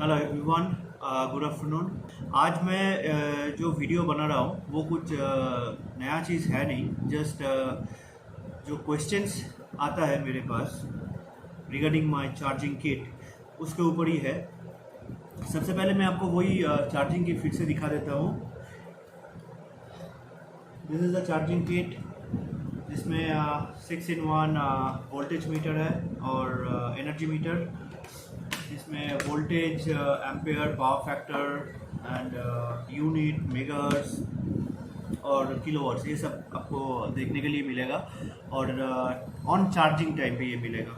Hello everyone, good afternoon. आज मैं जो वीडियो बना रहा हूँ वो कुछ नया चीज़ है नहीं, जस्ट जो क्वेश्चंस आता है मेरे पास रिगार्डिंग माय चार्जिंग किट उसके ऊपर ही है। सबसे पहले मैं आपको वही चार्जिंग की फिर से दिखा देता हूँ। This is the charging kit जिसमें 6-in-1 वोल्टेज मीटर है और एनर्जी मीटर। इसमें voltage, ampere, power factor and unit, megahertz और किलोवाट्स, ये सब आपको देखने के लिए मिलेगा और ऑन चार्जिंग टाइम पे ये मिलेगा।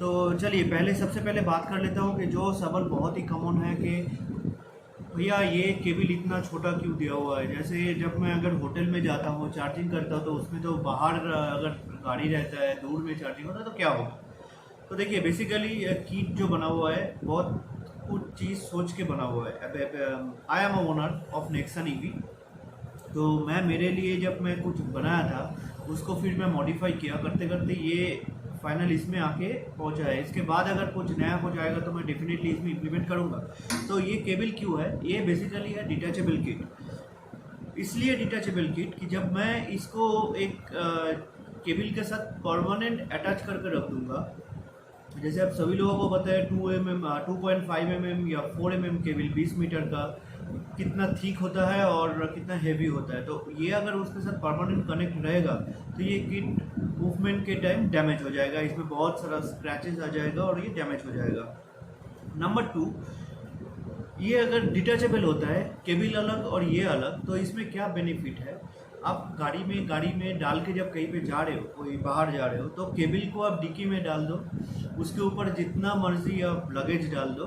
तो चलिए पहले सबसे पहले बात कर लेता हूँ कि जो सवाल बहुत ही कॉमन है कि भैया ये केबल इतना छोटा क्यों दिया हुआ है। जैसे जब मैं अगर होटल में जाता हूँ चार्जिंग करता हूँ तो उसमें तो बाहर अगर गाड़ी रहता है, दूर में चार्जिंग होता है तो क्या होगा। तो देखिए बेसिकली किट जो बना हुआ है बहुत कुछ चीज़ सोच के बना हुआ है। I am a owner of Nexon EV, तो मैं मेरे लिए जब मैं कुछ बनाया था उसको फिर मैं मॉडिफाई किया करते करते ये फाइनल इसमें आके पहुंचा है। इसके बाद अगर कुछ नया हो जाएगा तो मैं डेफिनेटली इसमें इम्प्लीमेंट करूँगा। तो ये केबल क्यों है, ये बेसिकली है डिटैचेबल किट। इसलिए डिटैचेबल किट कि जब मैं इसको एक केबल के साथ परमानेंट अटैच करके रख दूँगा, जैसे आप सभी लोगों को पता है 2.5 mm या 4 mm केबल 20 मीटर का कितना थिक होता है और कितना हेवी होता है। तो ये अगर उसके साथ परमानेंट कनेक्ट रहेगा तो ये किट मूवमेंट के टाइम डैमेज हो जाएगा, इसमें बहुत सारा स्क्रैचेस आ जाएगा और ये डैमेज हो जाएगा। नंबर 2, ये अगर डिटैचेबल होता है, केबल अलग और ये अलग, तो इसमें क्या बेनिफिट है। आप गाड़ी में डाल के जब कहीं पे जा रहे हो, कोई बाहर जा रहे हो, तो केबल को आप डिक्की में डाल दो, उसके ऊपर जितना मर्जी आप लगेज डाल दो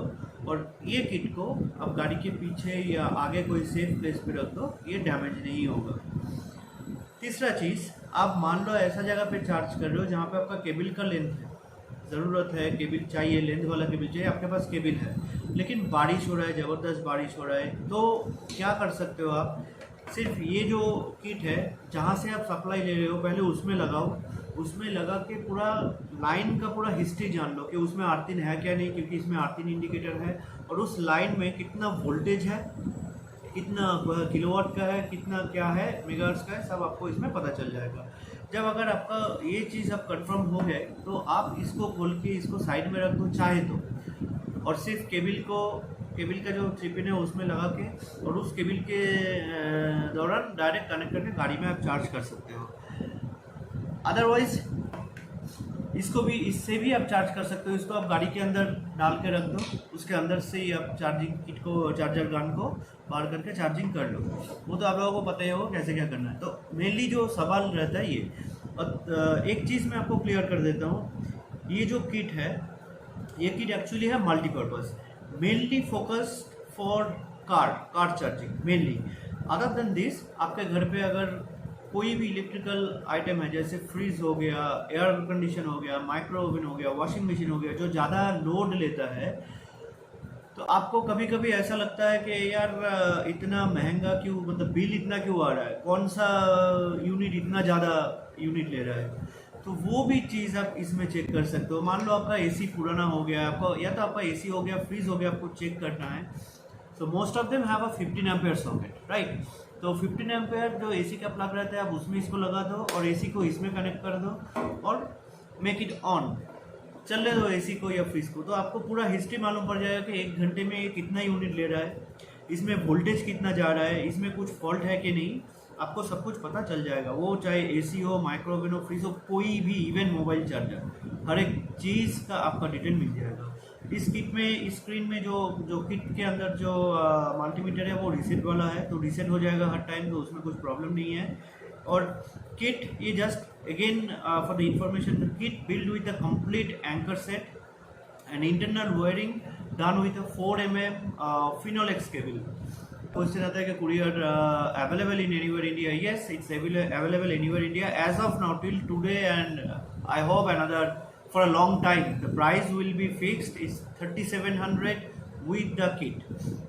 और ये किट को आप गाड़ी के पीछे या आगे कोई सेफ प्लेस पे रख दो, ये डैमेज नहीं होगा। तीसरा चीज़, आप मान लो ऐसा जगह पे चार्ज कर रहे हो जहाँ पे आपका केबल का लेंथ है, ज़रूरत है, केबल चाहिए, लेंथ वाला केबल चाहिए, आपके पास केबल है लेकिन बारिश हो रहा है, ज़बरदस्त बारिश हो रहा है, तो क्या कर सकते हो आप, सिर्फ ये जो किट है जहाँ से आप सप्लाई ले रहे हो पहले उसमें लगाओ, उसमें लगा के पूरा लाइन का पूरा हिस्ट्री जान लो कि उसमें अर्थिंग है क्या नहीं, क्योंकि इसमें अर्थिंग इंडिकेटर है और उस लाइन में कितना वोल्टेज है, कितना किलोवाट का है, कितना क्या है, मेगाहर्ट्ज़ का है, सब आपको इसमें पता चल जाएगा। जब अगर आपका ये चीज़ अब कंफर्म हो गए तो आप इसको खोल के इसको साइड में रख दो चाहे तो, और सिर्फ केबल का जो चिपिन है उसमें लगा के और उस केबल के दौरान डायरेक्ट कनेक्ट करके गाड़ी में आप चार्ज कर सकते हो। अदरवाइज इसको भी, इससे भी आप चार्ज कर सकते हो। इसको आप गाड़ी के अंदर डाल के रख दो, उसके अंदर से ही आप चार्जिंग किट को, चार्जर गन को बाहर करके चार्जिंग कर लो। वो तो आप लोगों को पता ही होगा कैसे क्या करना है। तो मेनली जो सवाल रहता है ये, और एक चीज़ मैं आपको क्लियर कर देता हूँ, ये जो किट है ये किट एक्चुअली है multipurpose, mainly focused for car charging mainly. Other than this, आपके घर पे अगर कोई भी इलेक्ट्रिकल आइटम है, जैसे फ्रिज हो गया, एयर कंडीशन हो गया, माइक्रो ओवन हो गया, वॉशिंग मशीन हो गया, जो ज़्यादा लोड लेता है, तो आपको कभी कभी ऐसा लगता है कि यार इतना महंगा क्यों, मतलब बिल इतना क्यों आ रहा है, कौन सा यूनिट इतना ज़्यादा यूनिट ले रहा है। तो वो भी चीज़ आप इसमें चेक कर सकते हो। मान लो आपका एसी पुराना हो गया, आपका या तो आपका एसी हो गया, फ्रिज हो गया, आपको चेक करना है। So most of them have a 15 ampere socket, right. तो 15 एम्पेयर जो एसी का प्लग रहता है आप उसमें इसको लगा दो और एसी को इसमें कनेक्ट कर दो और मेक इट ऑन, चलने दो एसी को या फ्रिज को। तो आपको पूरा हिस्ट्री मालूम पड़ जाएगा कि 1 घंटे में ये कितना यूनिट ले रहा है, इसमें वोल्टेज कितना जा रहा है, इसमें कुछ फॉल्ट है कि नहीं, आपको सब कुछ पता चल जाएगा। वो चाहे एसी हो, माइक्रोवेव हो, फ्रिज हो, कोई भी, इवन मोबाइल चार्जर, हर एक चीज़ का आपका डिटेल मिल जाएगा। इस किट में, स्क्रीन में जो किट के अंदर जो मल्टीमीटर है वो रीसेट वाला है, तो रीसेट हो जाएगा हर टाइम, तो उसमें कुछ प्रॉब्लम नहीं है। और किट ये just again for the information, the kit build with a complete anchor set and internal wiring done with a 4 mm Finolex cable. Question आता है कि courier available in anywhere India. Yes, it's available anywhere India as of now till today and I hope another for a long time. The price will be fixed is 3700 with the kit,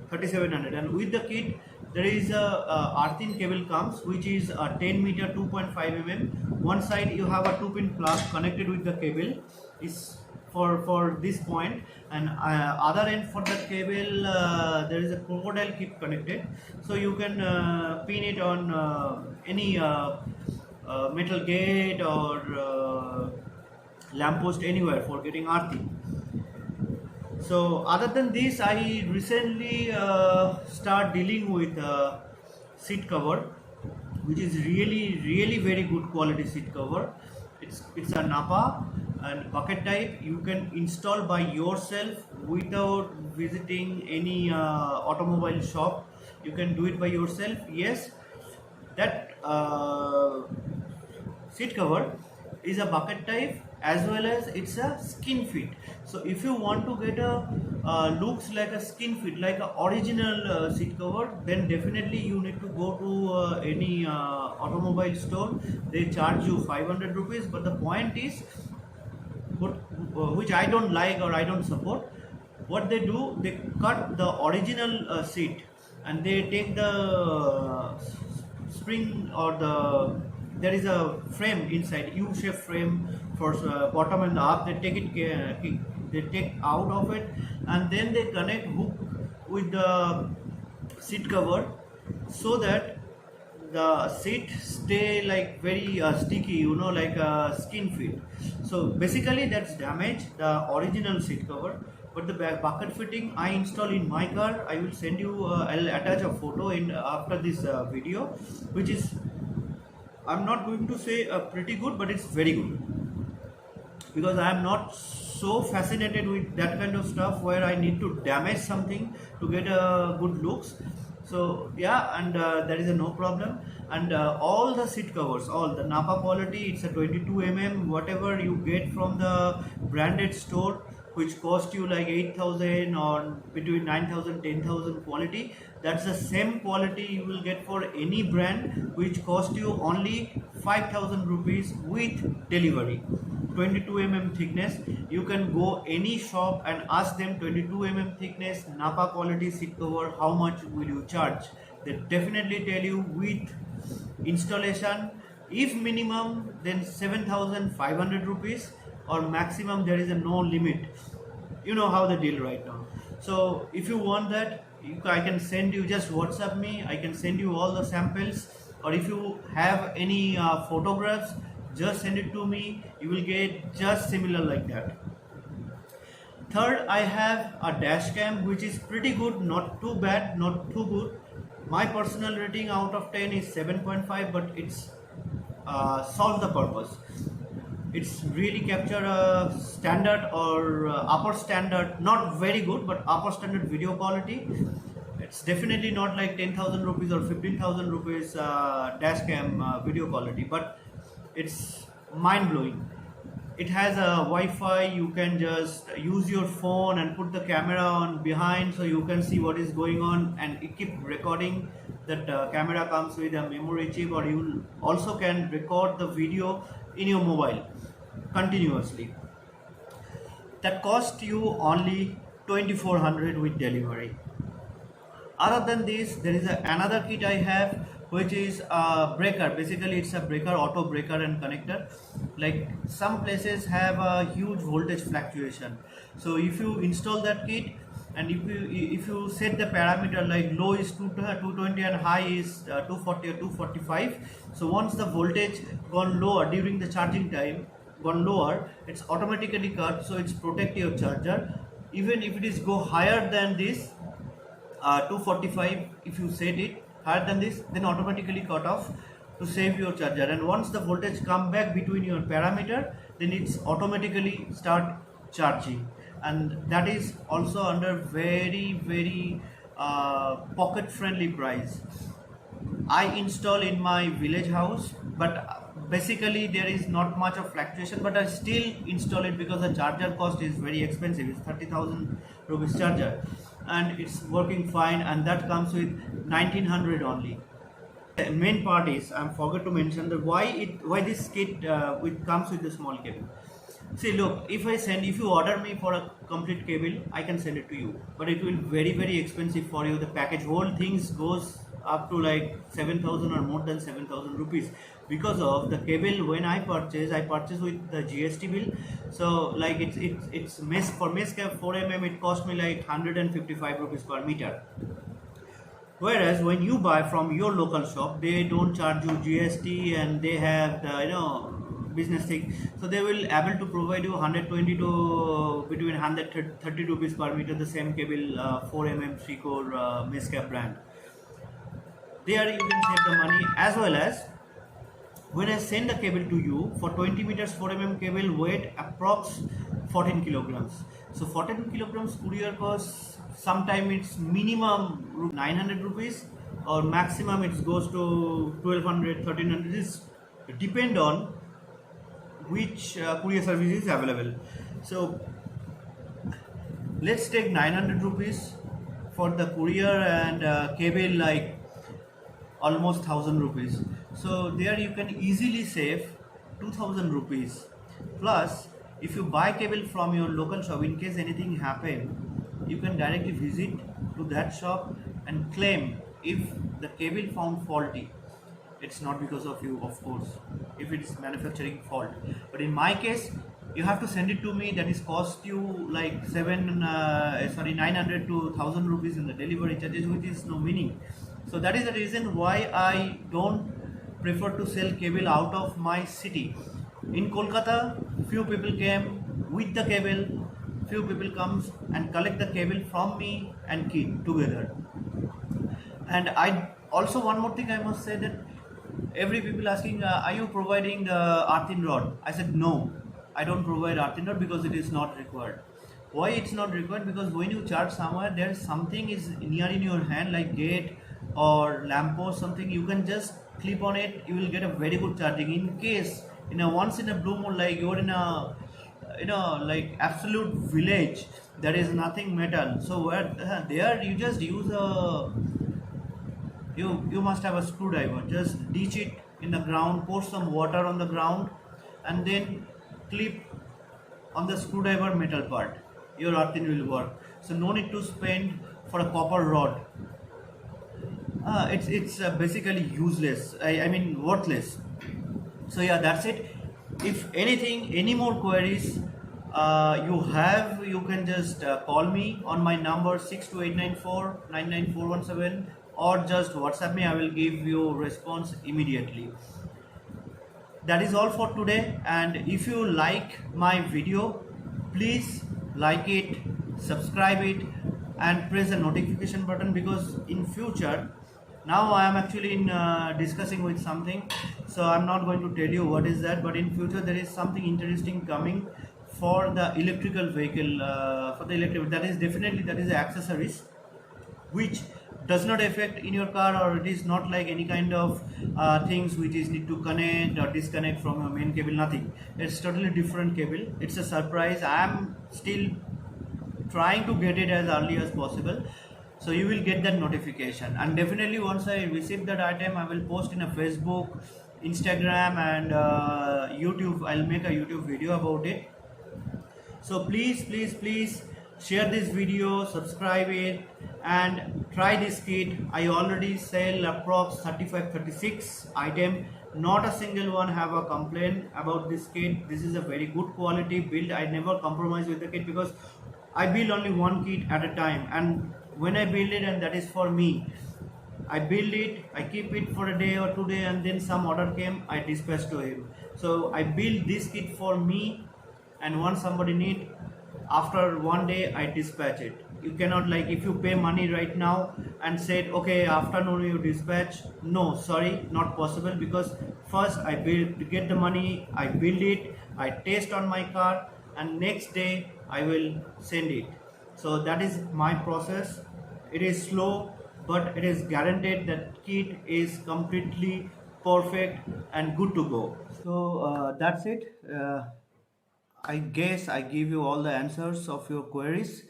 3700, and with the kit there is a earthen cable comes which is a 10 meter 2.5 mm. One side you have a 2-pin plug connected with the cable is for this point, and other end for that cable there is a crocodile clip connected, so you can pin it on any metal gate or lamppost anywhere for getting earthing. So other than this, I recently start dealing with seat cover, which is really very good quality seat cover. It's a Napa and bucket type. You can install by yourself without visiting any automobile shop. You can do it by yourself. Yes, that seat cover is a bucket type as well as it's a skin fit. So if you want to get a looks like a skin fit, like a original seat cover, then definitely you need to go to any automobile store. They charge you 500 rupees, but the point is, which I don't like or I don't support, what they do, they cut the original seat and they take the spring or there is a frame inside, U-shaped frame for bottom and the up. They take it, they take out of it, and then they connect hook with the seat cover so that the seat stay like very sticky, you know, like a skin fit. So basically that's damage the original seat cover. But the bucket fitting I install in my car. I will send you. I'll attach a photo in after this video, which is, I'm not going to say pretty good, but it's very good, because I am not so fascinated with that kind of stuff where I need to damage something to get a good looks. So yeah, and there is a no problem. And all the seat covers, all the Napa quality, it's a 22 mm, whatever you get from the branded store, which cost you like 8,000 or between 9,000 10,000 quality, that's the same quality you will get for any brand, which cost you only 5,000 rupees with delivery. 22 mm thickness. You can go any shop and ask them 22 mm thickness Napa quality seat cover, how much will you charge? They definitely tell you with installation. If minimum, then 7,500 rupees, or maximum there is a no limit. You know how the deal right now. So if you want that, I can send you, just WhatsApp me, I can send you all the samples, or if you have any photographs, just send it to me. You will get just similar like that. Third, I have a dash cam, which is pretty good, not too bad, not too good. My personal rating out of 10 is 7.5, but it's solved the purpose. It's really capture a standard or upper standard, not very good, but upper standard video quality. It's definitely not like 10,000 rupees or 15,000 rupees dash cam video quality, but it's mind-blowing. It has a Wi-Fi. You can just use your phone and put the camera on behind, so you can see what is going on, and it keep recording. That camera comes with a memory chip, or you also can record the video in your mobile continuously. That cost you only 2,400 with delivery. Other than this, there is another kit I have, which is a breaker. Basically it's a breaker, auto breaker and connector. Like some places have a huge voltage fluctuation, so if you install that kit and if you set the parameter like low is 220 and high is 240 or 245, so once the voltage gone lower during the charging time gone lower, it's automatically cut, so it's protect your charger. Even if it is go higher than this 245, if you set it higher than this, then automatically cut off to save your charger. And once the voltage come back between your parameter, then it's automatically start charging. And that is also under very pocket friendly price. I install in my village house, but basically there is not much of fluctuation, but I still install it because the charger cost is very expensive. It's 30,000 rupees charger, and it's working fine, and that comes with 1,900 only. The main part is, I forgot to mention that why this kit comes with the small cable. See, look, if you order me for a complete cable, I can send it to you, but it will very expensive for you. The package, whole things goes up to like 7,000 or more than 7,000 rupees, because of the cable. When I purchased with the GST bill. So like it's mesh, for mesh cable 4 it cost me like 155 rupees per meter. Whereas when you buy from your local shop, they don't charge you GST, and they have the business thing, so they will able to provide you 120 to between 130 rupees per meter, the same cable, 4 3 core mesh cap brand. There you can save the money, as well as when I send the cable to you for 20 meters 4 cable, weight approx 14 kilograms. So 14 kilograms courier cost, sometime it's minimum 900 rupees, or maximum it goes to 1200, 1300. This depend on which courier service is available. So let's take 900 rupees for the courier, and cable like almost 1000 rupees. So there you can easily save 2000 rupees. Plus, if you buy cable from your local shop, in case anything happen, you can directly visit to that shop and claim. If the cable found faulty, it's not because of you, of course, if it's manufacturing fault. But in my case, you have to send it to me. That is cost you like 900 to 1000 rupees in the delivery charges, which is no meaning. So that is the reason why I don't prefer to sell cable out of my city. In Kolkata, few people came with the cable, few people comes and collect the cable from me and keep together. And I also, one more thing I must say, that every people asking, are you providing the earthen rod? I said no, I don't provide earthen rod because it is not required. Why it's not required? Because when you charge somewhere, there is something is near in your hand, like gate or lamppost, something you can just clip on it, you will get a very good charging. In case in a once in a blue moon, like you're in a like absolute village, there is nothing metal, so where there you just use a, you must have a screwdriver, just ditch it in the ground, pour some water on the ground, and then clip on the screwdriver metal part, your earthen will work. So no need to spend for a copper rod. It's basically useless, I mean worthless. So yeah, that's it. If anything, any more queries you have, you can just call me on my number 62894 or just WhatsApp me. I will give you response immediately. That is all for today, and if you like my video, please like it, subscribe it, and press the notification button, because in future, now I am actually discussing with something, so I'm not going to tell you what is that, but in future there is something interesting coming for the electrical vehicle, for the electric, that is definitely, that is the accessories which does not affect in your car, or it is not like any kind of things which is need to connect or disconnect from your main cable, nothing. It's totally different cable. It's a surprise. I am still trying to get it as early as possible, so you will get that notification. And definitely once I receive that item, I will post in a Facebook, Instagram, and YouTube. I'll make a YouTube video about it. So please share this video, subscribe it, and try this kit. I already sell approx 35-36 item. Not a single one have a complaint about this kit. This is a very good quality build. I never compromise with the kit, because I build only one kit at a time, and when I build it, and that is for me, I build it, I keep it for a day or 2 days, and then some order came, I dispatch to him. So I build this kit for me, and once somebody need, after 1 day I dispatch it. You cannot, like, if you pay money right now and said okay afternoon you dispatch, no, sorry, not possible, because first I get the money, I build it, I test on my car, and next day I will send it. So that is my process. It is slow, but it is guaranteed that kit is completely perfect and good to go. So that's it. I guess I give you all the answers of your queries.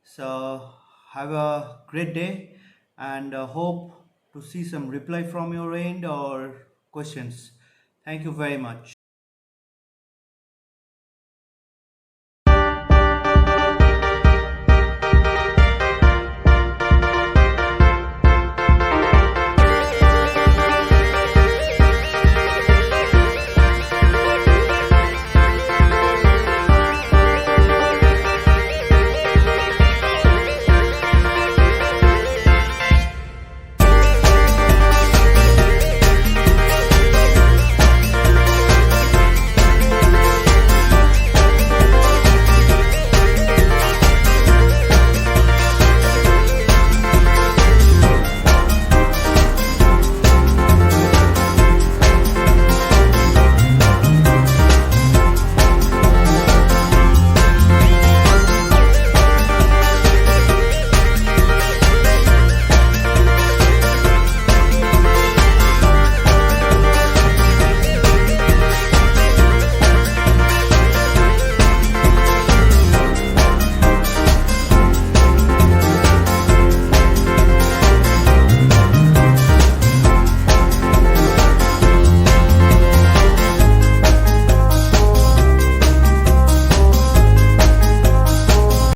So have a great day, and hope to see some reply from your end or questions. Thank you very much.